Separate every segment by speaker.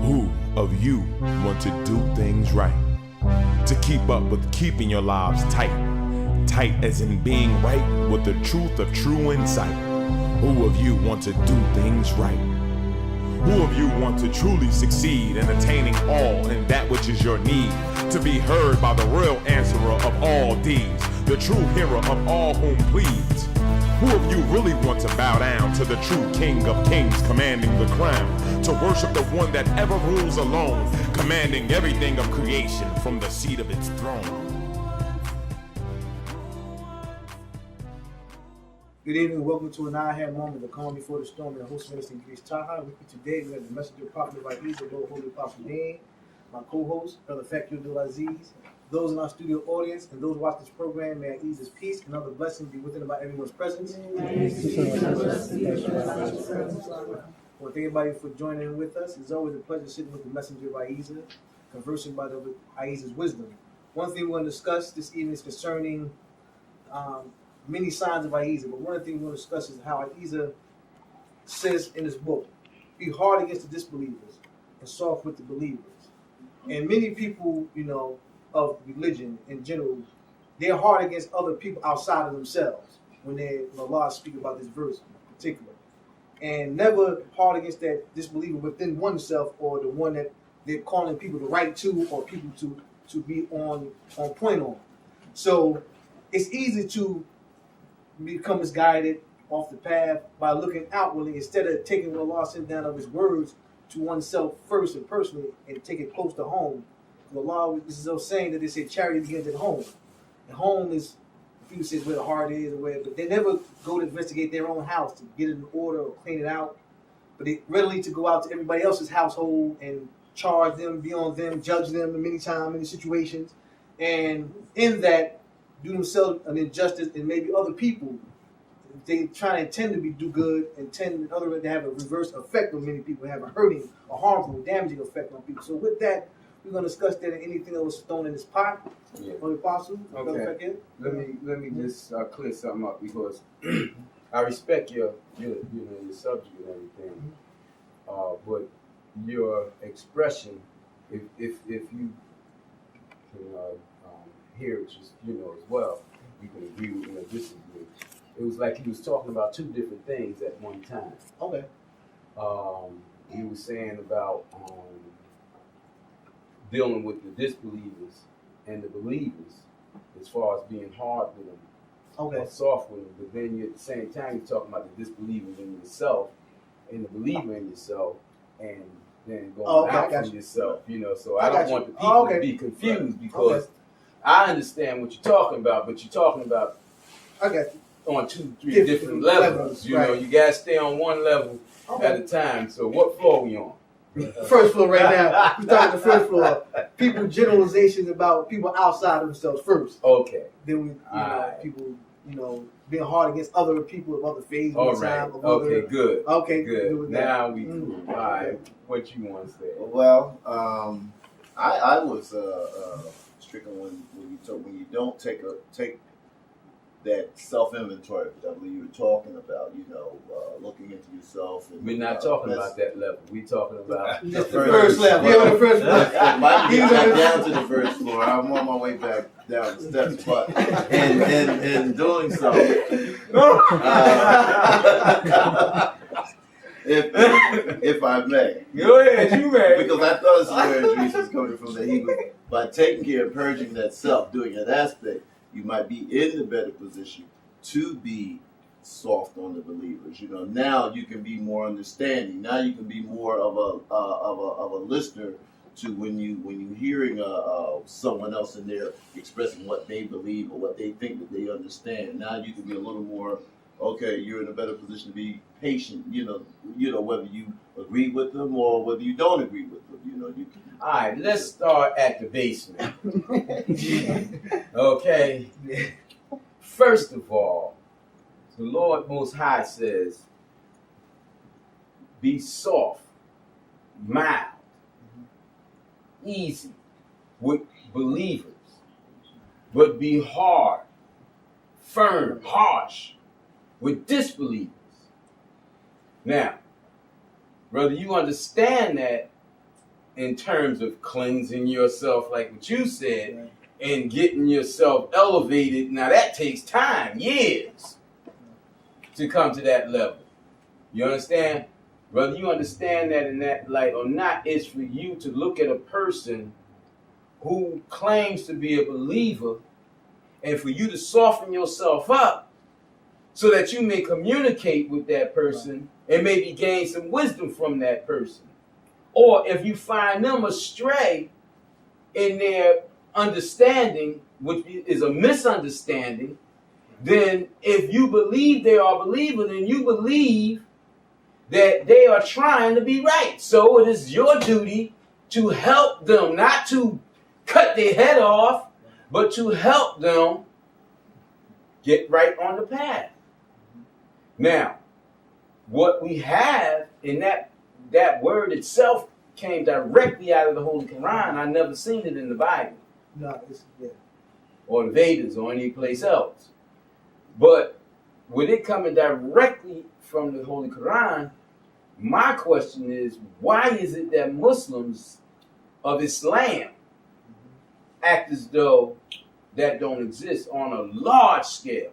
Speaker 1: Who of you want to do things right? To keep up with keeping your lives tight. Tight as in being right with the truth of true insight. Who of you want to do things right? Who of you want to truly succeed in attaining all in that which is your need? To be heard by the real answerer of all deeds, the true hero of all whom pleads. Who of you really want to bow down to the true King of Kings commanding the crown? To worship the one that ever rules alone, commanding everything of creation from the seat of its throne.
Speaker 2: Good evening, welcome to an I-Had moment, the calm before the storm, and the host minister A.H.A.D. With me today, we have the messenger prophet of A.H.A.D, Lord Holy Apostle Dean, my co-host, Brother Fakir Abdulaziz, those in our studio audience, and those watching this program, may Ease's peace and other blessings be within about everyone's presence. I want to thank everybody for joining with us. It's always a pleasure sitting with the messenger of A.H.A.D, conversing about A.H.A.D's wisdom. One thing we're going to discuss this evening is concerning many signs of A.H.A.D, but one of the things we're going to discuss is how A.H.A.D says in his book, be hard against the disbelievers and soft with the believers. And many people, of religion in general, they're hard against other people outside of themselves when Allah speak about this verse in particular. And never hard against that disbeliever within oneself or the one that they're calling people to write to or people to be on point on. So it's easy to become misguided off the path by looking outwardly instead of taking what Allah sent down of his words to oneself first and personally and take it close to home. Allah, this is a saying that they say charity begins at home. And home is, people say, where the heart is or where, but they never go to investigate their own house to get it in order or clean it out. But they readily to go out to everybody else's household and charge them, be on them, judge them many times, many situations. And in that, do themselves an injustice and maybe other people. They try to intend to do good, intend in other words to have a reverse effect on many people, have a hurting, a harmful, damaging effect on people. So with that, we're going to discuss that and anything that was thrown in this pot. Yeah. On the apostle.
Speaker 3: Okay. Let me just clear something up because I respect your subject and everything, but your expression, if you can hear it, just as well, you can agree with disagree. It was like he was talking about two different things at one time.
Speaker 2: Okay.
Speaker 3: He was saying about dealing with the disbelievers and the believers as far as being hard with them, or soft with them. But then at the same time, you're talking about the disbelievers in yourself and the believer in yourself, and then going out from yourself. So I don't want the people to be confused because I understand what you're talking about, but you're talking about on 2-3 different levels. You gotta stay on one level at a time. So what floor we on?
Speaker 2: First floor right now. We're talking the first floor. People generalizations about people outside of themselves first.
Speaker 3: Okay.
Speaker 2: Then we people, being hard against other people of other faiths.
Speaker 3: All right. Okay, good.
Speaker 2: Okay,
Speaker 3: good. Now we cool. All right. What you want to say?
Speaker 4: Well, I was stricken when you don't take that self-inventory, which I believe you were talking about, looking into yourself. And,
Speaker 3: we're not talking about that level. We're talking about
Speaker 2: the first level. Yeah, the first floor.
Speaker 4: It might get back down to the first floor. I'm on my way back down the steps, but in doing so, if I may.
Speaker 3: Go ahead, you may.
Speaker 4: Because I thought this is where Idris was coming from, that he was, by taking care of purging that self, doing that aspect, you might be in the better position to be soft on the believers. Now you can be more understanding. Now you can be more of a listener to when you hearing someone else in there expressing what they believe or what they think that they understand. Now you can be a little more you're in a better position to be patient. Whether you agree with them or whether you don't agree with them. You can.
Speaker 3: All right, let's start at the basement. Okay. First of all, the Lord Most High says, be soft, mild, easy with believers, but be hard, firm, harsh with disbelievers. Now, brother, you understand that in terms of cleansing yourself, like what you said, and getting yourself elevated. Now that takes time, years, to come to that level. You understand? Whether you understand that in that light or not, it's for you to look at a person who claims to be a believer, and for you to soften yourself up so that you may communicate with that person and maybe gain some wisdom from that person. Or if you find them astray in their understanding, which is a misunderstanding, then if you believe they are believers, then you believe that they are trying to be right. So it is your duty to help them, not to cut their head off, but to help them get right on the path. Now, what we have in that word itself came directly out of the Holy Quran. I never seen it in the Bible.
Speaker 2: No,
Speaker 3: Or the Vedas or any place else. But with it coming directly from the Holy Quran, my question is, why is it that Muslims of Islam act as though that don't exist on a large scale?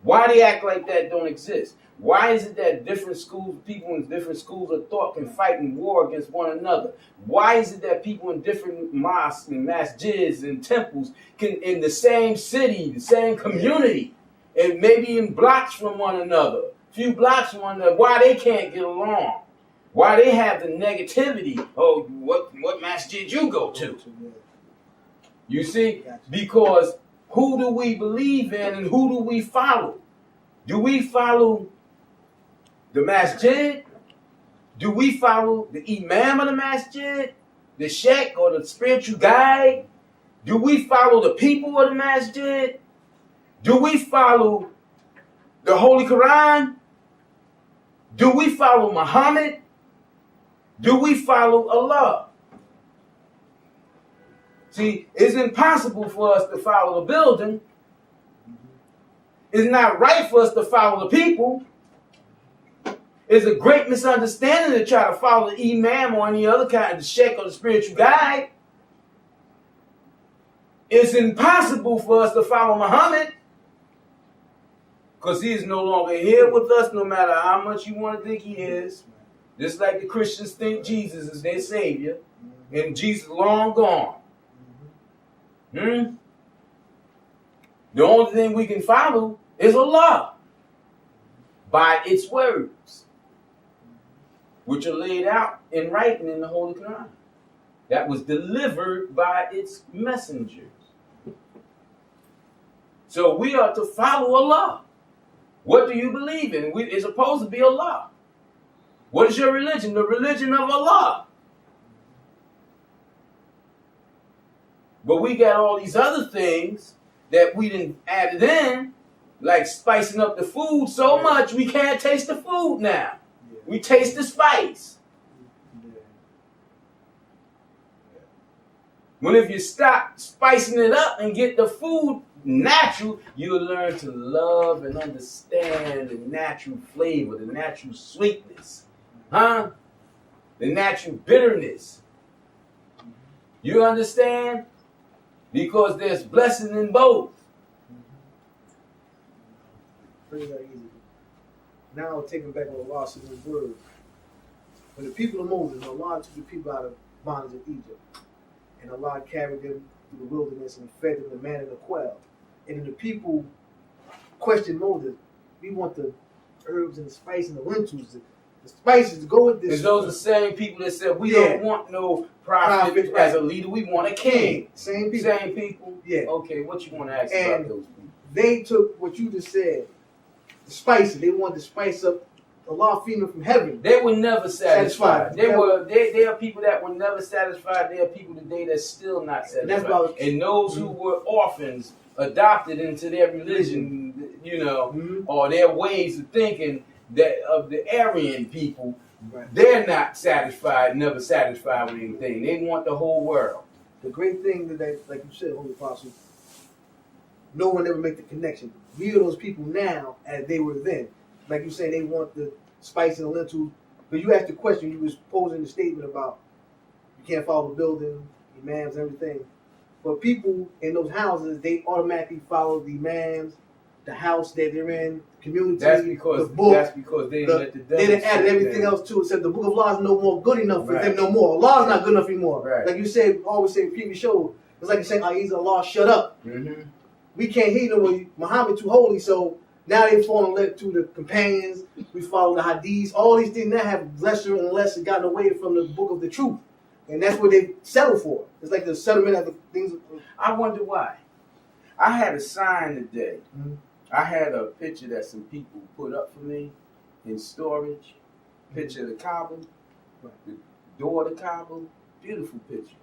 Speaker 3: Why they act like that don't exist? Why is it that different schools, people in different schools of thought can fight in war against one another? Why is it that people in different mosques and masjids and temples can, in the same city, the same community, and maybe in blocks from one another, few blocks from one another, why they can't get along? Why they have the negativity? Oh, what masjid you go to? You see? Because who do we believe in and who do we follow? Do we follow the masjid? Do we follow the imam of the masjid? The sheikh or the spiritual guide? Do we follow the people of the masjid? Do we follow the Holy Quran? Do we follow Muhammad? Do we follow Allah? See, it's impossible for us to follow a building. It's not right for us to follow the people. It's a great misunderstanding to try to follow the imam or any other kind of the sheikh or the spiritual guide. It's impossible for us to follow Muhammad because he is no longer here with us, no matter how much you want to think he is. Just like the Christians think Jesus is their savior, and Jesus long gone. The only thing we can follow is Allah by its words, which are laid out in writing in the Holy Quran, that was delivered by its messengers. So we are to follow Allah. What do you believe in? It's supposed to be Allah. What is your religion? The religion of Allah. But we got all these other things that we didn't add it in, like spicing up the food so much we can't taste the food now. We taste the spice. When if you stop spicing it up and get the food natural, you'll learn to love and understand the natural flavor, the natural sweetness, the natural bitterness. You understand? Because there's blessing in both.
Speaker 2: Pretty easy. Now taking back what Allah said in His word. When the people of Moses, Allah took the people out of bondage in Egypt, and Allah carried them through the wilderness and fed them the manna and the quail. And then the people questioned Moses. We want the herbs and the spice and the lentils, the spices to go with this.
Speaker 3: Because those are the same people that said, we don't want no prophet as a leader. We want a king.
Speaker 2: Same people.
Speaker 3: Same people?
Speaker 2: Yeah.
Speaker 3: Okay, what you want to ask about those people?
Speaker 2: They took what you just said, the spices. They wanted to spice up Allah feeding them from heaven.
Speaker 3: They were never satisfied. They are people that were never satisfied. They are people today that's still not satisfied. And those who were orphans, adopted into their religion, or their ways of thinking, that of the Aryan people, they're not satisfied, never satisfied with anything. They want the whole world.
Speaker 2: The great thing that they, like you said, Holy Apostle, no one ever make the connection. We are those people now as they were then. Like you said, they want the spice and the lentils. But you asked the question, you was posing the statement about You can't follow the building, imams, everything. But people in those houses, they automatically follow the imams, the house that they're in, the community, the book.
Speaker 3: That's because they didn't let the devil.
Speaker 2: They done added everything else too. It said the book of law is no more good enough for them no more. Law is not good enough anymore.
Speaker 3: Right.
Speaker 2: Like you said, always say in previous shows, it's like you say, A.H.A.D, Allah, shut up. We can't hear no more. Muhammad too holy, so now they've fallen to the companions. We follow the hadiths. All these things now have lesser and lesser gotten away from the book of the truth. And that's what they settle for. It's like the settlement of the things.
Speaker 3: I wonder why. I had a sign today. I had a picture that some people put up for me in storage. Picture of the Kaaba, the door of the Kaaba. Beautiful picture.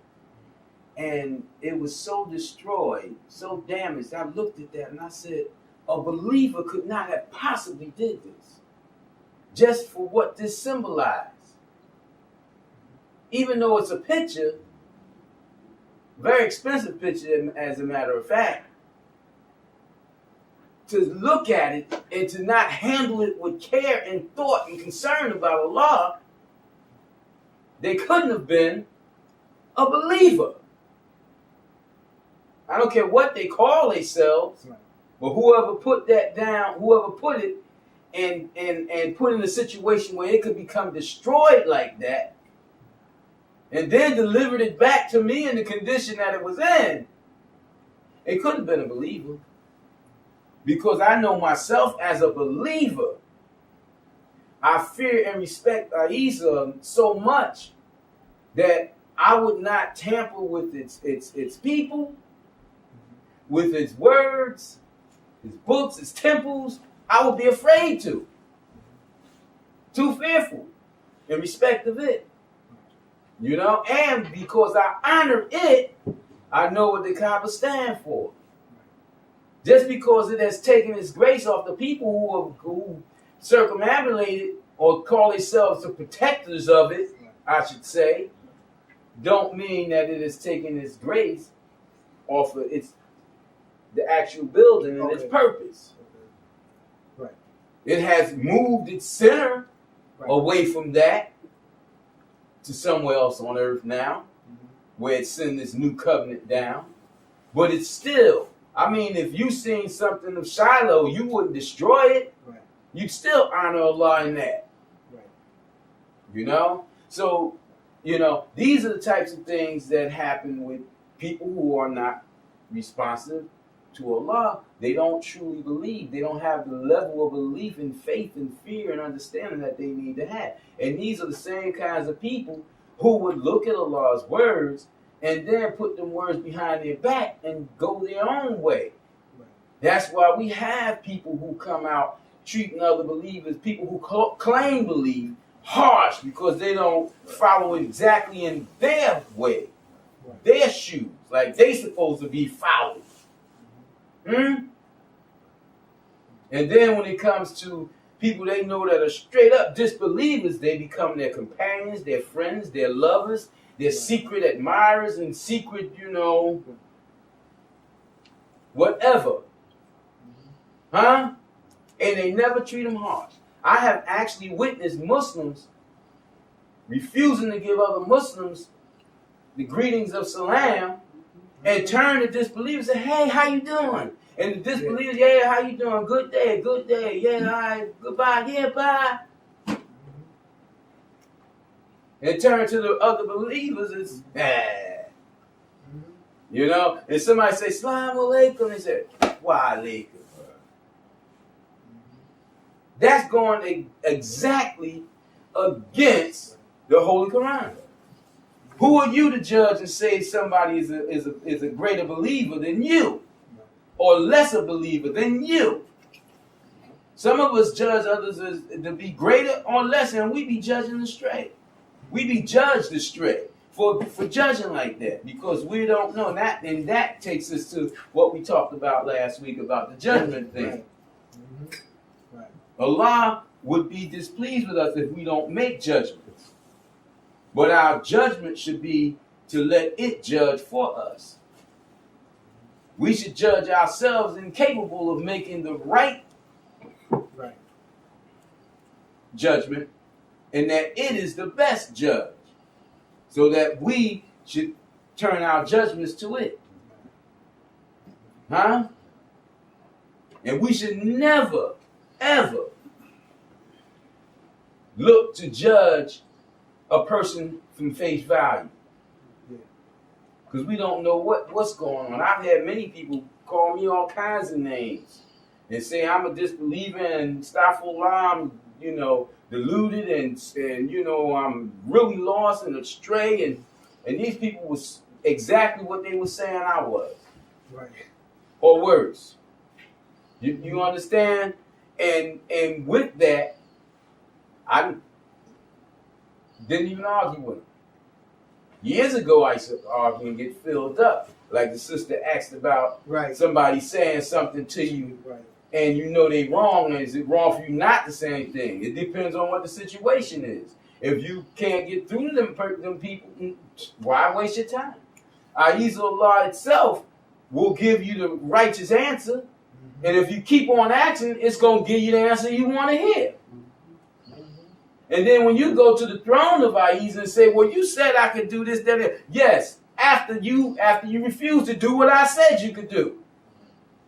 Speaker 3: And it was so destroyed, so damaged. I looked at that and I said, a believer could not have possibly did this just for what this symbolized. Even though it's a picture, very expensive picture as a matter of fact, to look at it and to not handle it with care and thought and concern about Allah, they couldn't have been a believer. I don't care what they call themselves, but whoever put that down, whoever put it and put in a situation where it could become destroyed like that, and then delivered it back to me in the condition that it was in, it couldn't have been a believer. Because I know myself as a believer, I fear and respect A.H.A.D so much that I would not tamper with its people, with its words, its books, its temples. I would be afraid to. Too fearful in respect of it. You know, and because I honor it, I know what the Kaaba stand for. Just because it has taken its grace off the people who circumambulated or call themselves the protectors of it, I should say, don't mean that it has taken its grace off of the actual building and its purpose.
Speaker 2: Right.
Speaker 3: It has moved its center away from that to somewhere else on earth now, where it's sending this new covenant down. But it's still, I mean, if you seen something of Shiloh, you wouldn't destroy it.
Speaker 2: Right.
Speaker 3: You'd still honor Allah in that.
Speaker 2: Right.
Speaker 3: You know? So, you know, these are the types of things that happen with people who are not responsive to Allah. They don't truly believe. They don't have the level of belief and faith and fear and understanding that they need to have. And these are the same kinds of people who would look at Allah's words and then put them words behind their back and go their own way.
Speaker 2: Right.
Speaker 3: That's why we have people who come out treating other believers, people who claim belief, harsh because they don't follow exactly in their way, their shoes, like they supposed to be followed. And then when it comes to people they know that are straight up disbelievers, they become their companions, their friends, their lovers, their secret admirers and secret, you know, whatever. And they never treat them harsh. I have actually witnessed Muslims refusing to give other Muslims the greetings of salam and turn to disbelievers and say, hey, how you doing? And the disbelievers, yeah, how you doing? Good day, yeah, all right, goodbye, yeah, bye. And turn to the other believers and you know, and somebody say, Salaam alaikum, they say, wa alaikum. That's going exactly against the Holy Quran. Who are you to judge and say somebody is a greater believer than you, or lesser believer than you? Some of us judge others as to be greater or lesser, and we be judging astray. We be judged astray for judging like that because we don't know that, and that takes us to what we talked about last week about the judgment thing.
Speaker 2: Right.
Speaker 3: Allah would be displeased with us if we don't make judgments. But our judgment should be to let it judge for us. We should judge ourselves incapable of making the right judgment, and that it is the best judge. so that we should turn our judgments to it. Huh? And we should never, ever look to judge a person from face value. Because we don't know what's going on. I've had many people call me all kinds of names and say I'm a disbeliever and astaghfirullah, I'm, deluded and I'm really lost and astray, and these people was exactly what they were saying I was.
Speaker 2: Right.
Speaker 3: Or worse. You understand? And with that, I didn't even argue with them. Years ago, I used to argue and get filled up. Like the sister asked about somebody saying something to you, and you know they wrong. Is it wrong for you not to say anything? It depends on what the situation is. If you can't get through to them people, why waste your time? A.H.A.D itself will give you the righteous answer, and if you keep on asking, it's going to give you the answer you want to hear. And then when you go to the throne of A.H.A.D and say, well, you said I could do this, that. Yes, after you refuse to do what I said you could do,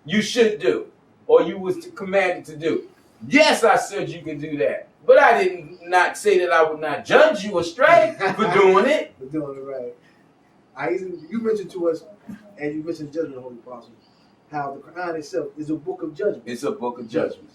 Speaker 3: you should do, or you was commanded to do. Yes, I said you could do that. But I did not say that I would not judge you astray for doing it.
Speaker 2: For doing it right. You mentioned to us, and you mentioned judgment, Holy Apostle, how the Quran itself is a book of judgment.
Speaker 3: It's a book of judgment.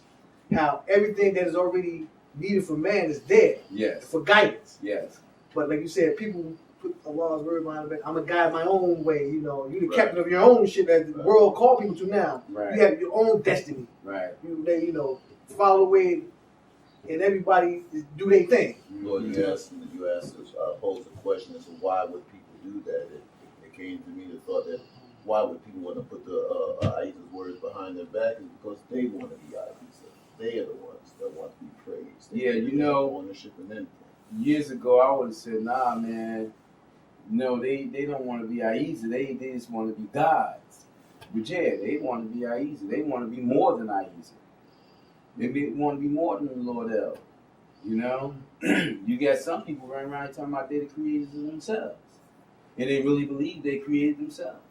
Speaker 2: How everything that is already needed for man is there.
Speaker 3: Yes. For
Speaker 2: guidance.
Speaker 3: Yes.
Speaker 2: But like you said, people put Allah's word behind it. I'm a guy my own way. You're the captain of your own shit that the world call people to now.
Speaker 3: Right.
Speaker 2: You have your own destiny.
Speaker 3: Right.
Speaker 2: You follow away, and everybody do their thing.
Speaker 4: Lord, you asked pose a question as to why would people do that. It came to me the thought that why would people want to put the A.H.A.D's words behind their back is because they want to be A.H.A.D. They are the ones that want to be praised. They ownership and everything. Years
Speaker 3: ago, I would have said, nah, man. No, they don't want to be A.H.A.D. They just want to be gods. But yeah, they want to be A.H.A.D. They want to be more than A.H.A.D. They want to be more than the Lord El. You got some people running around talking about they're the creators of themselves. And they really believe they created themselves.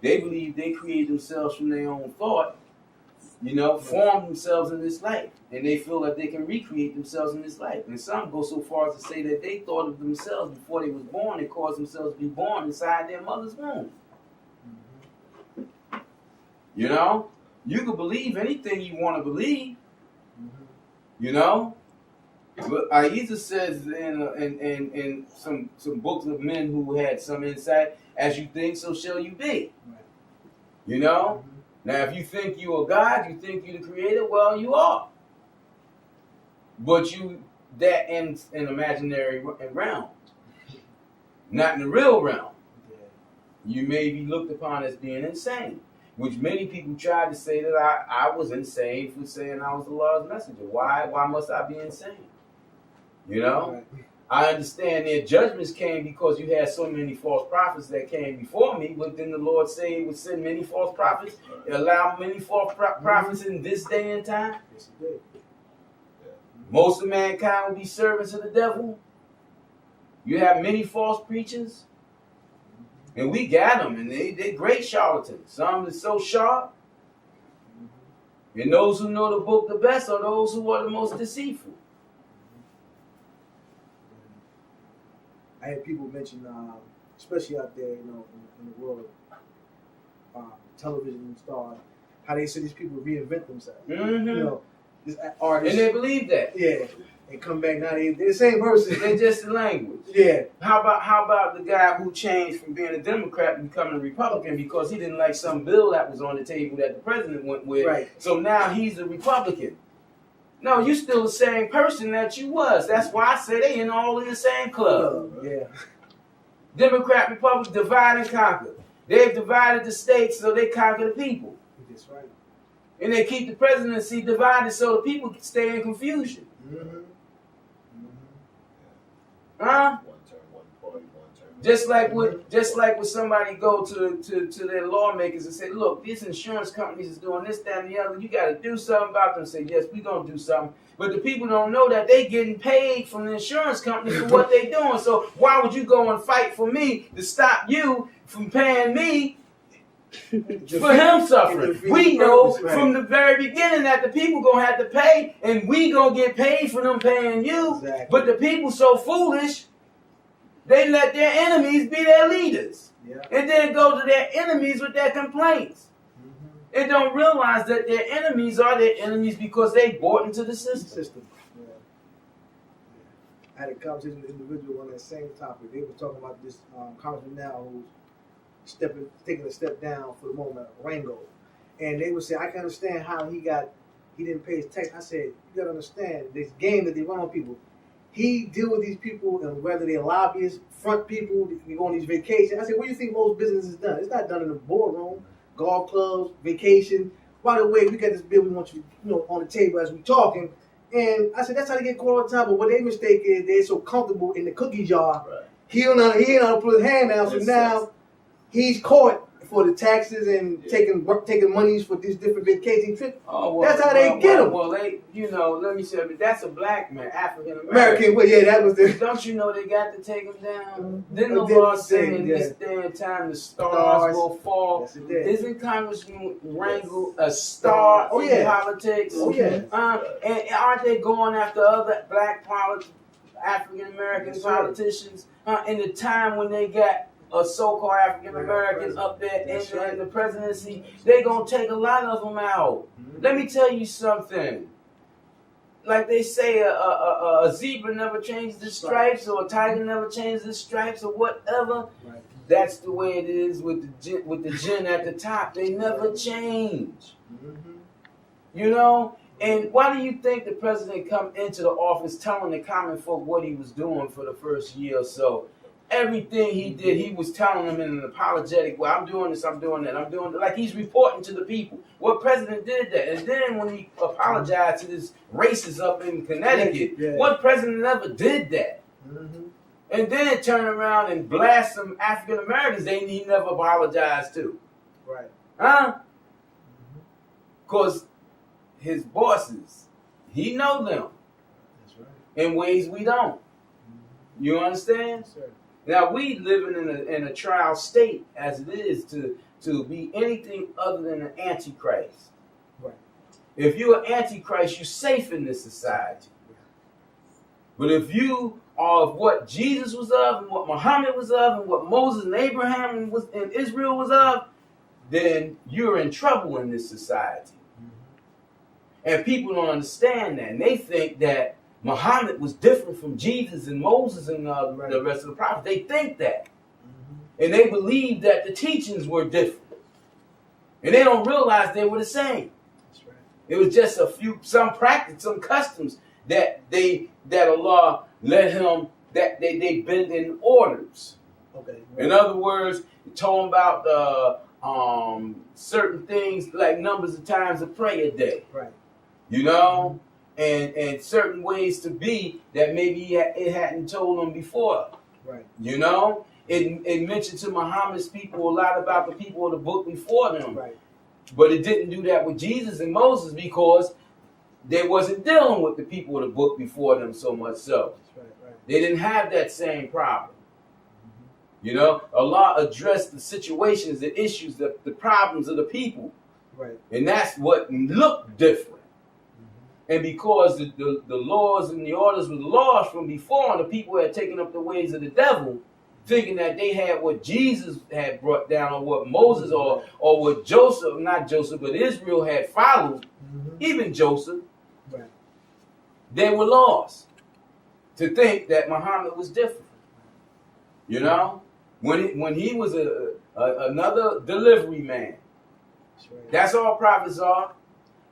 Speaker 3: They believe they created themselves from their own thought, formed themselves in this life. And they feel that they can recreate themselves in this life. And some go so far as to say that they thought of themselves before they was born and caused themselves to be born inside their mother's womb. You can believe anything you want to believe. But A.H.A.D says in some books of men who had some insight, as you think, so shall you be. Now, if you think you're a God, you think you're the creator, well, you are. But that in an imaginary realm, not in the real realm. You may be looked upon as being insane, which many people tried to say that I was insane for saying I was the Lord's messenger. Why must I be insane? I understand their judgments came because you had so many false prophets that came before me, but then the Lord said He would send many false prophets, allow many false prophets in this day and time.
Speaker 2: Yes, He did.
Speaker 3: Most of mankind will be servants of the devil. You have many false preachers, and we got them, and they're great charlatans. Some are so sharp, and those who know the book the best are those who are the most deceitful.
Speaker 2: I had people mention, especially out there, in the world of television and stars, how they say these people reinvent themselves. This artist,
Speaker 3: and they believe that.
Speaker 2: Yeah, and come back now they're the same person.
Speaker 3: They're just the language.
Speaker 2: Yeah.
Speaker 3: How about the guy who changed from being a Democrat and becoming a Republican because he didn't like some bill that was on the table that the president went with?
Speaker 2: Right.
Speaker 3: So now he's a Republican. No, you're still the same person that you was. That's why I say they all in the same club.
Speaker 2: Yeah.
Speaker 3: Democrat, Republican, divide and conquer. They've divided the states so they conquer the people.
Speaker 2: That's right.
Speaker 3: And they keep the presidency divided so the people can stay in confusion.
Speaker 2: Mm-hmm.
Speaker 3: Huh?
Speaker 4: One term, one party, one term.
Speaker 3: Just like when somebody go to their lawmakers and say, look, these insurance companies is doing this, that, and the other. You got to do something about them. Say, yes, we gonna do something. But the people don't know that they getting paid from the insurance companies for what they doing. So why would you go and fight for me to stop you from paying me for him suffering? We know from the very beginning that the people gonna have to pay, and we gonna get paid for them paying you.
Speaker 2: Exactly.
Speaker 3: But the people so foolish, they let their enemies be their leaders, and then go to their enemies with their complaints. And don't realize that their enemies are their enemies because they bought into the system.
Speaker 2: Yeah. I had a conversation with an individual on that same topic. They were talking about this congressman now who's taking a step down for the moment, Rango. And they would say, I can understand how he didn't pay his tax. I said, you gotta understand this game that they run on people. He deal with these people, and whether they're lobbyists, front people, they go on these vacations. I said, what do you think most business is done? It's not done in the boardroom. Golf clubs, vacation. By the way, we got this bill we want you on the table as we talking. And I said, that's how they get caught all the time. But what their mistake is, they're so comfortable in the cookie jar. Right. He ain't know how to put his hand out. So now he's caught for the taxes and taking monies for these different vacation trips. Oh, well, that's how they get them.
Speaker 3: Well, they, let me say, that's a black man, African
Speaker 2: American. Well, yeah, that was the.
Speaker 3: Don't you know they got to take him down? Then the law saying in this day and time the stars will fall. Yes, isn't Congressman Rango a star in politics?
Speaker 2: Oh yeah.
Speaker 3: And aren't they going after other black African American politicians in the time when they got a so-called African American up there in the presidency? They gonna take a lot of them out. Let me tell you something. Like they say, a zebra never changes its stripes, or a tiger never changes its stripes, or whatever. Right. That's the way it is with the gin at the top. They never change. And why do you think the president come into the office telling the common folk what he was doing for the first year or so? Everything he did, he was telling them in an apologetic way. I'm doing this, I'm doing that, I'm doing that. Like he's reporting to the people. What president did that? And then when he apologized to this racist up in Connecticut, what president ever did that? And then turn around and blast some African Americans he never apologized to.
Speaker 2: Right.
Speaker 3: Huh? Because his bosses, he know them.
Speaker 2: That's right.
Speaker 3: In ways we don't. You understand?
Speaker 2: Yes, sir.
Speaker 3: Now we living in a trial state as it is to be anything other than an antichrist.
Speaker 2: Right.
Speaker 3: If you're an antichrist, you're safe in this society. But if you are of what Jesus was of, and what Muhammad was of, and what Moses and Abraham was and Israel was of, then you're in trouble in this society. And people don't understand that, and they think that Muhammad was different from Jesus and Moses and the rest of the prophets. They think that. And they believe that the teachings were different. And they don't realize they were the same. That's right. It was just some practice, some customs that Allah let him, that they bend in orders. Okay. Right. In other words, talking about certain things like numbers of times of prayer a day. Right. And certain ways to be that maybe it hadn't told them before. Right. It mentioned to Muhammad's people a lot about the people of the book before them. Right. But it didn't do that with Jesus and Moses because they wasn't dealing with the people of the book before them so much so. Right. They didn't have that same problem. Allah addressed the situations, the issues, the problems of the people. Right. And that's what looked different. And because the laws and the orders were the laws from before, and the people had taken up the ways of the devil, thinking that they had what Jesus had brought down, or what Moses or what Joseph, not Joseph, but Israel had followed, even Joseph, they were lost to think that Muhammad was different. When he was another delivery man. That's all prophets are.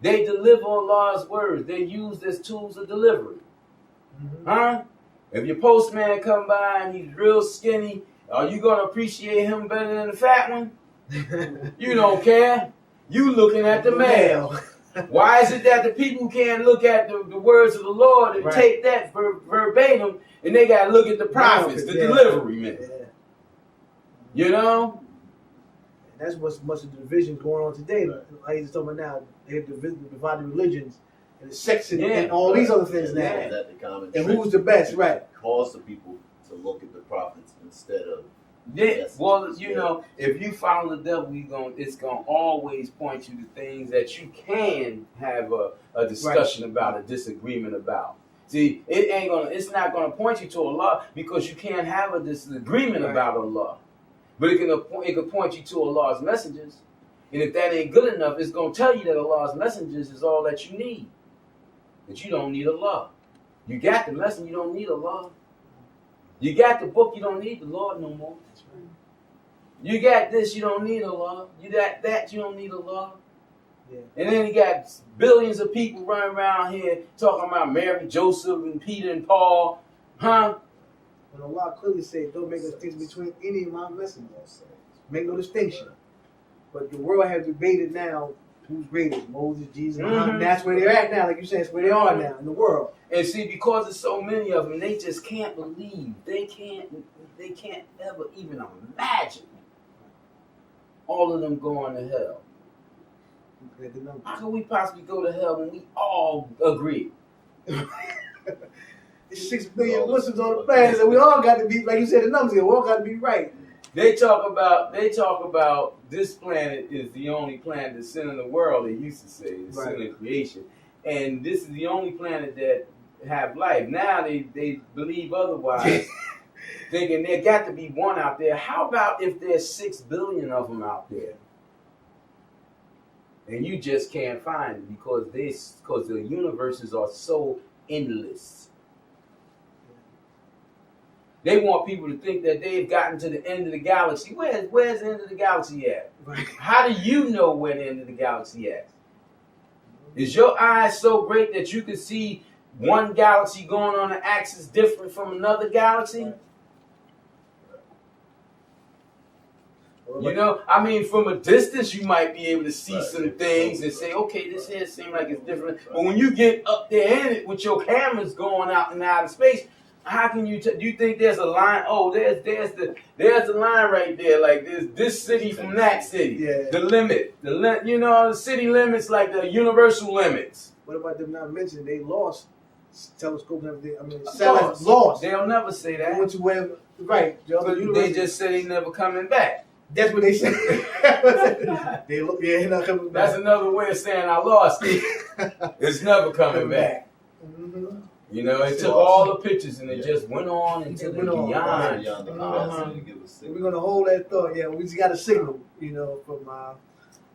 Speaker 3: They deliver Allah's words. They use as tools of delivery. Huh? If your postman come by and he's real skinny, are you going to appreciate him better than the fat one? You don't care. You looking at the mail. Why is it that the people can't look at the words of the Lord and take that verbatim, and they got to look at the prophets, the delivery men? You know?
Speaker 2: And that's what's much of the division going on today. Like he's talking about now, they have divided religions and the sex and all these other things now.
Speaker 4: Is that the common
Speaker 2: And
Speaker 4: trick?
Speaker 2: who's the best, right?
Speaker 4: Cause the people to look at the prophets instead of
Speaker 3: Well, you know, if you follow the devil, it's gonna always point you to things that you can have a discussion about, a disagreement about. See, it's not gonna point you to Allah because you can't have a disagreement about Allah. But it can point you to Allah's messengers. And if that ain't good enough, it's gonna tell you that Allah's messengers is all that you need. That you don't need Allah. You got the messenger, you don't need Allah. You got the book, you don't need the Lord no more. You got this, you don't need Allah. You got that, you don't need Allah.
Speaker 2: Yeah.
Speaker 3: And then you got billions of people running around here talking about Mary, Joseph, and Peter, and Paul. Huh?
Speaker 2: When Allah clearly said, don't make a distinction between any of my messengers. Make no distinction. But the world has debated now who's greater, Moses, Jesus, Muhammad. That's where they're at now. Like you said, it's where they are now in the world.
Speaker 3: And see, because there's so many of them, they just can't believe. They can't ever even imagine all of them going to hell. How can we possibly go to hell when we all agree?
Speaker 2: There's 6 billion Muslims on the planet, and we all got to be, like you said, the numbers here, we all got to be right.
Speaker 3: They talk about this planet is the only planet that's sin in the world. They used to say it's sin in creation, and this is the only planet that have life. Now they believe otherwise, thinking there got to be one out there. How about if there's 6 billion of them out there, and you just can't find it because the universes are so endless. They want people to think that they've gotten to the end of the galaxy. Where's the end of the galaxy at?
Speaker 2: Right.
Speaker 3: How do you know where the end of the galaxy at? Is your eyes so great that you can see one galaxy going on an axis different from another galaxy? You know, I mean, from a distance, you might be able to see some things and say, okay, this here seems like it's different. But when you get up there in it with your cameras going out in outer space, how can you? Do you think there's a line? Oh, there's the line right there. Like there's this city from that city.
Speaker 2: Yeah.
Speaker 3: The limit, you know, the city limits, like the universal limits.
Speaker 2: What about them not mentioning they lost telescopes and everything? I mean, satellites lost.
Speaker 3: They'll never say that.
Speaker 2: They went to where, right?
Speaker 3: They just said they never coming back.
Speaker 2: That's what they said. They look, yeah, not coming back.
Speaker 3: That's another way of saying I lost it. It's never coming back.
Speaker 2: Mm-hmm.
Speaker 3: You know, it took all the pictures and it just went on into the beyond.
Speaker 2: We're gonna hold that thought. Yeah, we just got a signal, you know, from our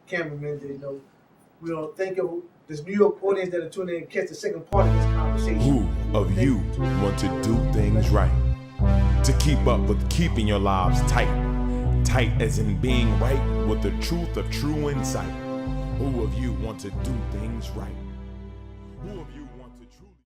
Speaker 2: cameramen. That, you know, we don't think of this New York audience that are tuning in and catch the second part of this conversation.
Speaker 1: Who of you want to do things right? To keep up with keeping your lives tight. Tight as in being right with the truth of true insight. Who of you want to do things right? Who of you